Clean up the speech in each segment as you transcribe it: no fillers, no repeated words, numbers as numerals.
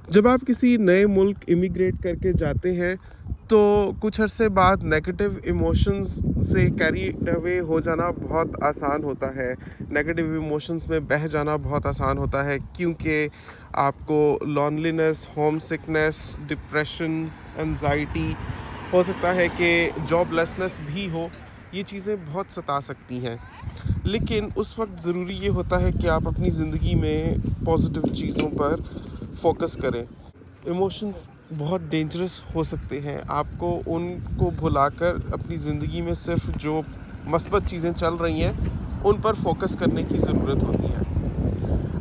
जब आप किसी नए मुल्क इमिग्रेट करके जाते हैं तो कुछ अरसे बाद नेगेटिव इमोशंस से कैरीड अवे हो जाना बहुत आसान होता है। नेगेटिव इमोशंस में बह जाना बहुत आसान होता है क्योंकि आपको loneliness, home sickness, depression, anxiety, हो सकता है कि जॉबलेसनेस भी हो। ये चीज़ें बहुत सता सकती हैं, लेकिन उस वक्त ज़रूरी ये होता है कि आप अपनी ज़िंदगी में पॉजिटिव चीज़ों पर फोकस करें। इमोशंस बहुत डेंजरस हो सकते हैं, आपको उनको भुलाकर अपनी ज़िंदगी में सिर्फ जो मस्बत चीज़ें चल रही हैं उन पर फोकस करने की ज़रूरत होती है।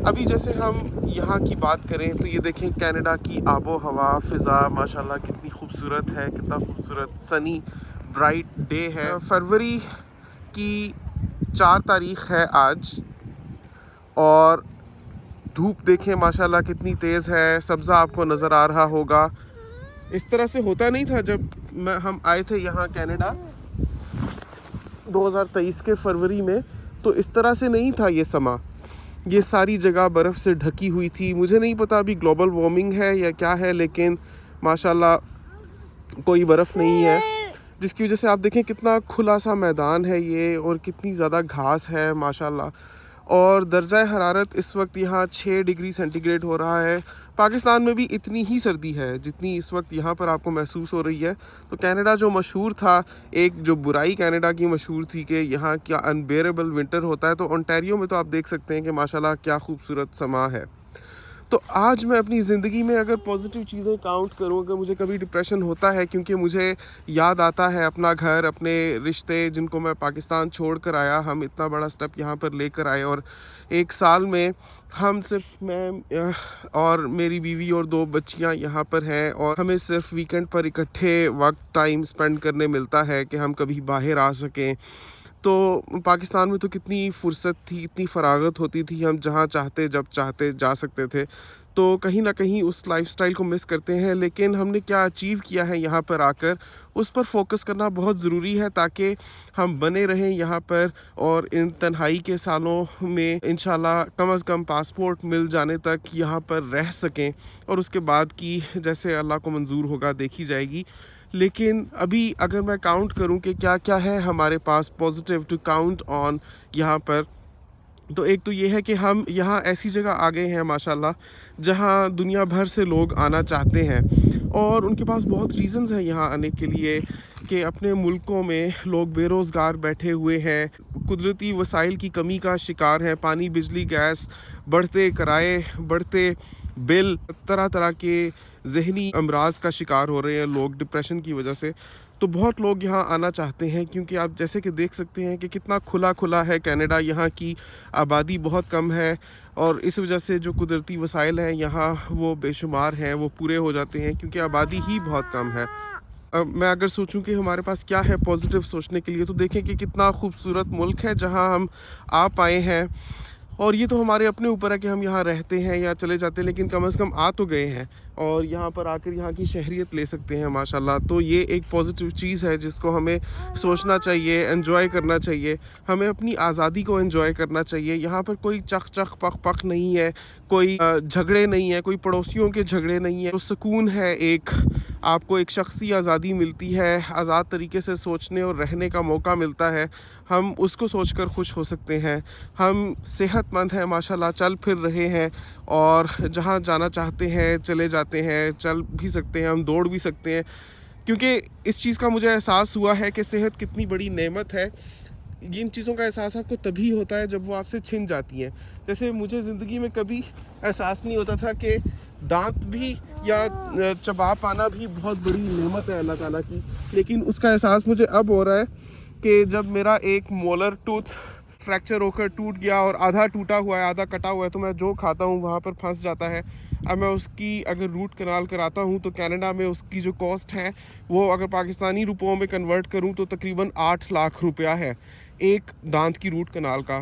अभी जैसे हम यहाँ की बात करें तो ये देखें, कनाडा की आबो हवा, फ़िज़ा माशाल्लाह कितनी खूबसूरत है, कितना खूबसूरत सनी ब्राइट डे है। फरवरी की 4 तारीख़ है आज, और धूप देखें माशाल्लाह कितनी तेज़ है, सब्ज़ा आपको नज़र आ रहा होगा। इस तरह से होता नहीं था जब हम आए थे यहाँ कनाडा 2023 के फरवरी में, तो इस तरह से नहीं था ये समा। ये सारी जगह बर्फ़ से ढकी हुई थी। मुझे नहीं पता अभी ग्लोबल वार्मिंग है या क्या है, लेकिन माशाल्लाह कोई बर्फ़ नहीं है, जिसकी वजह से आप देखें कितना खुला सा मैदान है ये, और कितनी ज़्यादा घास है माशाल्लाह। और दर्जा हरारत इस वक्त यहाँ 6 डिग्री सेंटीग्रेड हो रहा है। पाकिस्तान में भी इतनी ही सर्दी है जितनी इस वक्त यहाँ पर आपको महसूस हो रही है। तो कनाडा जो मशहूर था, एक जो बुराई कनाडा की मशहूर थी कि यहाँ क्या अनबेरेबल विंटर होता है, तो ओंटारियो में तो आप देख सकते हैं कि माशाल्लाह क्या खूबसूरत समा है। तो आज मैं अपनी ज़िंदगी में अगर पॉजिटिव चीज़ें काउंट करूँ, अगर मुझे कभी डिप्रेशन होता है, क्योंकि मुझे याद आता है अपना घर, अपने रिश्ते जिनको मैं पाकिस्तान छोड़ कर आया, हम इतना बड़ा स्टेप यहाँ पर लेकर आए, और 1 साल में हम सिर्फ मैं और मेरी बीवी और 2 बच्चियाँ यहाँ पर हैं, और हमें सिर्फ वीकेंड पर इकट्ठे वक्त टाइम स्पेंड करने मिलता है कि हम कभी बाहर आ सकें। तो पाकिस्तान में तो कितनी फुर्सत थी, इतनी फ़रागत होती थी, हम जहाँ चाहते जब चाहते जा सकते थे। तो कहीं ना कहीं उस लाइफस्टाइल को मिस करते हैं, लेकिन हमने क्या अचीव किया है यहाँ पर आकर, उस पर फोकस करना बहुत ज़रूरी है ताकि हम बने रहें यहाँ पर, और इन तन्हाई के सालों में इंशाल्लाह कम अज़ कम पासपोर्ट मिल जाने तक यहाँ पर रह सकें, और उसके बाद की जैसे अल्लाह को मंजूर होगा देखी जाएगी। लेकिन अभी अगर मैं काउंट करूं कि क्या क्या है हमारे पास पॉजिटिव टू काउंट ऑन यहाँ पर, तो एक तो ये है कि हम यहाँ ऐसी जगह आ गए हैं माशाल्लाह जहाँ दुनिया भर से लोग आना चाहते हैं, और उनके पास बहुत रीज़न्स हैं यहाँ आने के लिए, कि अपने मुल्कों में लोग बेरोज़गार बैठे हुए हैं, कुदरती वसाइल की कमी का शिकार हैं, पानी, बिजली, गैस, बढ़ते किराए, बढ़ते बिल, तरह तरह के ज़हनी अमराज का शिकार हो रहे हैं लोग डिप्रेशन की वजह से। तो बहुत लोग यहाँ आना चाहते हैं, क्योंकि आप जैसे कि देख सकते हैं कि कितना खुला खुला है कनाडा, यहाँ की आबादी बहुत कम है, और इस वजह से जो कुदरती वसाइल हैं यहाँ वो बेशुमार हैं, वो पूरे हो जाते हैं क्योंकि आबादी ही बहुत कम है। अब मैं अगर सोचूं कि हमारे पास क्या है पॉजिटिव सोचने के लिए, तो देखें कि कितना खूबसूरत मुल्क है जहाँ हम आ पाए हैं, और ये तो हमारे अपने ऊपर है कि हम यहाँ रहते हैं या चले जाते हैं, लेकिन कम से कम आ तो गए हैं, और यहाँ पर आकर यहाँ की शहरियत ले सकते हैं माशाल्लाह। तो ये एक पॉजिटिव चीज़ है जिसको हमें सोचना चाहिए, एंजॉय करना चाहिए, हमें अपनी आज़ादी को एंजॉय करना चाहिए। यहाँ पर कोई चख चख पख पख नहीं है, कोई झगड़े नहीं है, कोई पड़ोसियों के झगड़े नहीं है। तो सुकून है, एक आपको एक शख्सी आज़ादी मिलती है, आज़ाद तरीके से सोचने और रहने का मौका मिलता है, हम उसको सोचकर खुश हो सकते हैं। हम सेहतमंद हैं माशाल्लाह, चल फिर रहे हैं, और जहाँ जाना चाहते हैं चले जाते हैं, चल भी सकते हैं, हम दौड़ भी सकते हैं, क्योंकि इस चीज़ का मुझे एहसास हुआ है कि सेहत कितनी बड़ी नेमत है। इन चीज़ों का एहसास आपको तभी होता है जब वो आपसे छिन जाती हैं। जैसे मुझे ज़िंदगी में कभी एहसास नहीं होता था कि दांत भी या चबा पाना भी बहुत बड़ी नेमत है अल्लाह ताला की, लेकिन उसका एहसास मुझे अब हो रहा है कि जब मेरा एक मोलर टूथ फ्रैक्चर होकर टूट गया, और आधा टूटा हुआ है आधा कटा हुआ है, तो मैं जो खाता हूँ वहाँ पर फंस जाता है। अब मैं उसकी अगर रूट कनाल कराता हूँ तो कनाडा में उसकी जो कॉस्ट है वो अगर पाकिस्तानी रुपयों में कन्वर्ट करूँ तो तकरीबन 8 लाख रुपया है एक दांत की रूट कनाल का।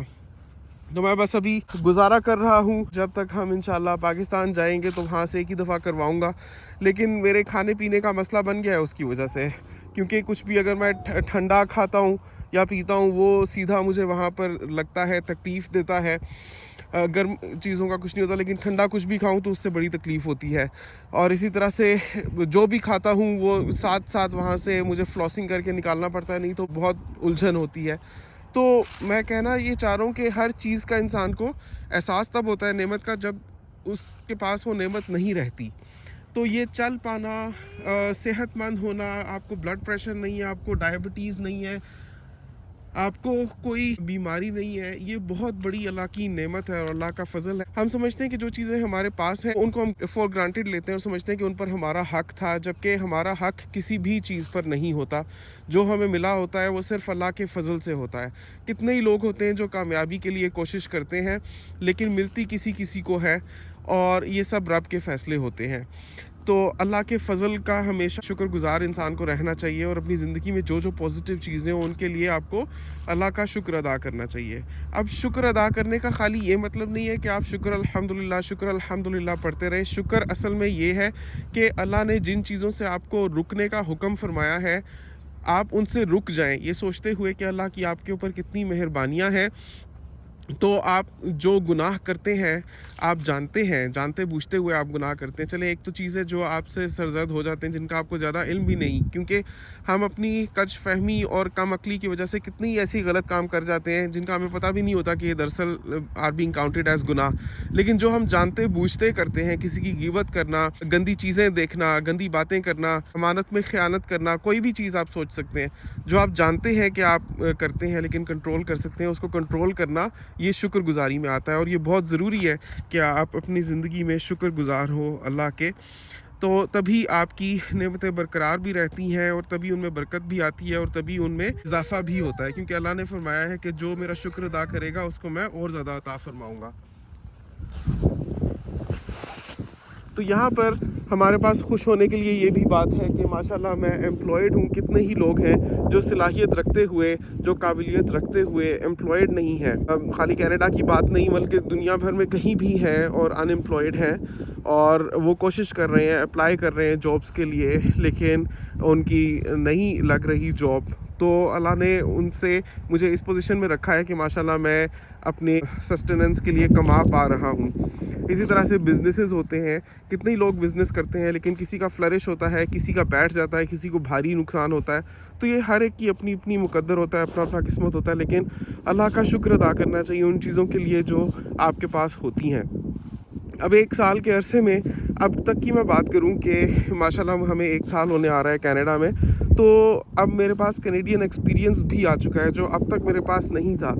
तो मैं बस अभी गुजारा कर रहा हूँ, जब तक हम इंशाल्लाह पाकिस्तान जाएंगे तो वहाँ से एक ही दफ़ा करवाऊँगा, लेकिन मेरे खाने पीने का मसला बन गया है उसकी वजह से, क्योंकि कुछ भी अगर मैं ठंडा खाता हूँ یا پیتا ہوں وہ سیدھا مجھے وہاں پر لگتا ہے تکلیف دیتا ہے. گرم چیزوں کا کچھ نہیں ہوتا, لیکن ٹھنڈا کچھ بھی کھاؤں تو اس سے بڑی تکلیف ہوتی ہے. اور اسی طرح سے جو بھی کھاتا ہوں وہ ساتھ ساتھ وہاں سے مجھے فلاسنگ کر کے نکالنا پڑتا ہے, نہیں تو بہت الجھن ہوتی ہے. تو میں کہنا یہ چاہ رہا ہوں کہ ہر چیز کا انسان کو احساس تب ہوتا ہے نعمت کا جب اس کے پاس وہ نعمت نہیں رہتی. تو یہ چل پانا, صحت مند ہونا, آپ کو بلڈ پریشر نہیں ہے, آپ کو ڈائبٹیز نہیں ہے, آپ کو کوئی بیماری نہیں ہے, یہ بہت بڑی اللہ کی نعمت ہے اور اللہ کا فضل ہے. ہم سمجھتے ہیں کہ جو چیزیں ہمارے پاس ہیں ان کو ہم فور گرانٹیڈ لیتے ہیں اور سمجھتے ہیں کہ ان پر ہمارا حق تھا, جبکہ ہمارا حق کسی بھی چیز پر نہیں ہوتا. جو ہمیں ملا ہوتا ہے وہ صرف اللہ کے فضل سے ہوتا ہے. کتنے ہی لوگ ہوتے ہیں جو کامیابی کے لیے کوشش کرتے ہیں لیکن ملتی کسی کو ہے, اور یہ سب رب کے فیصلے ہوتے ہیں. تو اللہ کے فضل کا ہمیشہ شکر گزار انسان کو رہنا چاہیے, اور اپنی زندگی میں جو پازیٹیو چیزیں ہوں ان کے لیے آپ کو اللہ کا شکر ادا کرنا چاہیے. اب شکر ادا کرنے کا خالی یہ مطلب نہیں ہے کہ آپ شکر الحمدللہ پڑھتے رہیں. شکر اصل میں یہ ہے کہ اللہ نے جن چیزوں سے آپ کو رکنے کا حکم فرمایا ہے آپ ان سے رک جائیں, یہ سوچتے ہوئے کہ اللہ کی آپ کے اوپر کتنی مہربانیاں ہیں. تو آپ جو گناہ کرتے ہیں آپ جانتے بوجھتے ہوئے آپ گناہ کرتے ہیں. چلیں ایک تو چیز ہے جو آپ سے سرزد ہو جاتے ہیں جن کا آپ کو زیادہ علم بھی نہیں, کیونکہ ہم اپنی کج فہمی اور کم عقلی کی وجہ سے کتنی ایسی غلط کام کر جاتے ہیں جن کا ہمیں پتہ بھی نہیں ہوتا کہ یہ دراصل آر بینگ کاؤنٹڈ ایز گناہ. لیکن جو ہم جانتے بوجھتے کرتے ہیں, کسی کی غیبت کرنا, گندی چیزیں دیکھنا, گندی باتیں کرنا, امانت میں خیانت کرنا, کوئی بھی چیز آپ سوچ سکتے ہیں جو آپ جانتے ہیں کہ آپ کرتے ہیں لیکن کنٹرول کر سکتے ہیں, اس کو کنٹرول کرنا یہ شکر گزاری میں آتا ہے. اور یہ بہت ضروری ہے کہ آپ اپنی زندگی میں شکر گزار ہو اللہ کے, تو تبھی آپ کی نعمتیں برقرار بھی رہتی ہیں اور تبھی ان میں برکت بھی آتی ہے اور تبھی ان میں اضافہ بھی ہوتا ہے, کیونکہ اللہ نے فرمایا ہے کہ جو میرا شکر ادا کرے گا اس کو میں اور زیادہ عطا فرماؤں گا. تو یہاں پر ہمارے پاس خوش ہونے کے لیے یہ بھی بات ہے کہ ماشاءاللہ میں ایمپلائڈ ہوں. کتنے ہی لوگ ہیں جو صلاحیت رکھتے ہوئے, جو قابلیت رکھتے ہوئے ایمپلائڈ نہیں ہیں. خالی کینیڈا کی بات نہیں بلکہ دنیا بھر میں کہیں بھی ہیں اور ان ایمپلائڈ ہیں, اور وہ کوشش کر رہے ہیں, اپلائی کر رہے ہیں جابس کے لیے, لیکن ان کی نہیں لگ رہی جاب. تو اللہ نے ان سے مجھے اس پوزیشن میں رکھا ہے کہ ماشاءاللہ میں اپنے سسٹیننس کے لیے کما پا رہا ہوں. اسی طرح سے بزنسز ہوتے ہیں, کتنے ہی لوگ بزنس کرتے ہیں لیکن کسی کا فلرش ہوتا ہے, کسی کا بیٹھ جاتا ہے, کسی کو بھاری نقصان ہوتا ہے. تو یہ ہر ایک کی اپنی اپنی مقدر ہوتا ہے, اپنا قسمت ہوتا ہے, لیکن اللہ کا شکر ادا کرنا چاہیے ان چیزوں کے لیے جو آپ کے پاس ہوتی ہیں. اب 1 سال کے عرصے میں اب تک کی میں بات کروں کہ ماشاءاللہ ہمیں 1 سال ہونے آ رہا ہے کینیڈا میں, تو اب میرے پاس کینیڈین ایکسپیرینس بھی آ چکا ہے جو اب تک میرے پاس نہیں تھا.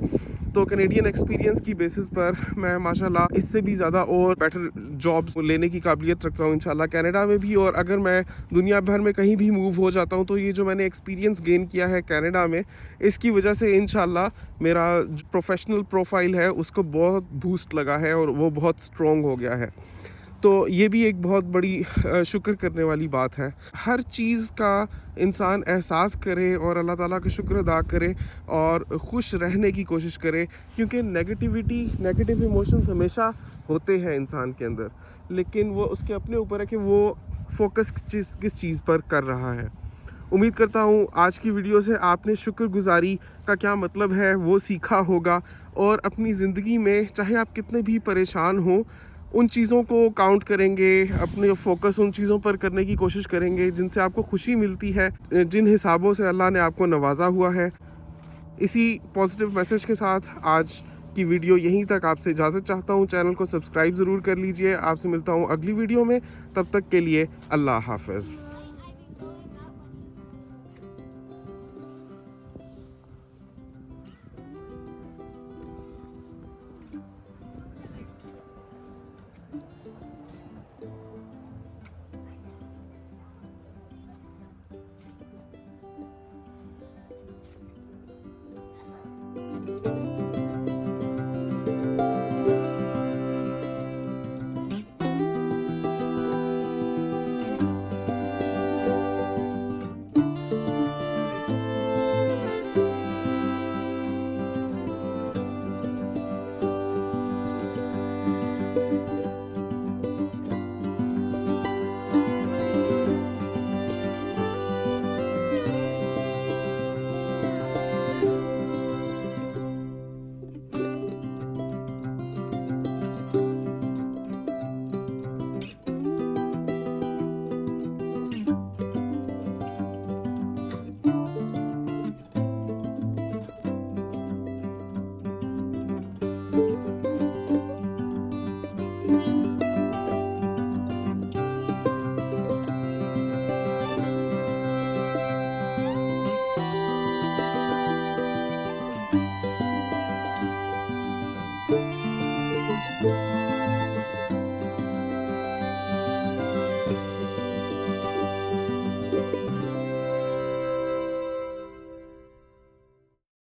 تو کینیڈین ایکسپیرینس کی بیسس پر میں ماشاءاللہ اس سے بھی زیادہ اور بیٹر جابس لینے کی قابلیت رکھتا ہوں انشاءاللہ کینیڈا میں بھی. اور اگر میں دنیا بھر میں کہیں بھی موو ہو جاتا ہوں تو یہ جو میں نے ایکسپیرینس گین کیا ہے کینیڈا میں, اس کی وجہ سے انشاءاللہ میرا جو پروفیشنل پروفائل ہے اس کو بہت بوسٹ لگا ہے اور وہ بہت اسٹرانگ ہو گیا ہے. تو یہ بھی ایک بہت بڑی شکر کرنے والی بات ہے. ہر چیز کا انسان احساس کرے اور اللہ تعالیٰ کا شکر ادا کرے اور خوش رہنے کی کوشش کرے, کیونکہ نیگیٹیو ایموشنز ہمیشہ ہوتے ہیں انسان کے اندر, لیکن وہ اس کے اپنے اوپر ہے کہ وہ فوکس کس چیز پر کر رہا ہے. امید کرتا ہوں آج کی ویڈیو سے آپ نے شکر گزاری کا کیا مطلب ہے وہ سیکھا ہوگا, اور اپنی زندگی میں چاہے آپ کتنے بھی پریشان ہوں ان چیزوں کو کاؤنٹ کریں گے, اپنے فوکس ان چیزوں پر کرنے کی کوشش کریں گے جن سے آپ کو خوشی ملتی ہے, جن حسابوں سے اللہ نے آپ کو نوازا ہوا ہے. اسی پازیٹیو میسج کے ساتھ آج کی ویڈیو یہیں تک آپ سے اجازت چاہتا ہوں. چینل کو سبسکرائب ضرور کر لیجئے. آپ سے ملتا ہوں اگلی ویڈیو میں, تب تک کے لیے اللہ حافظ.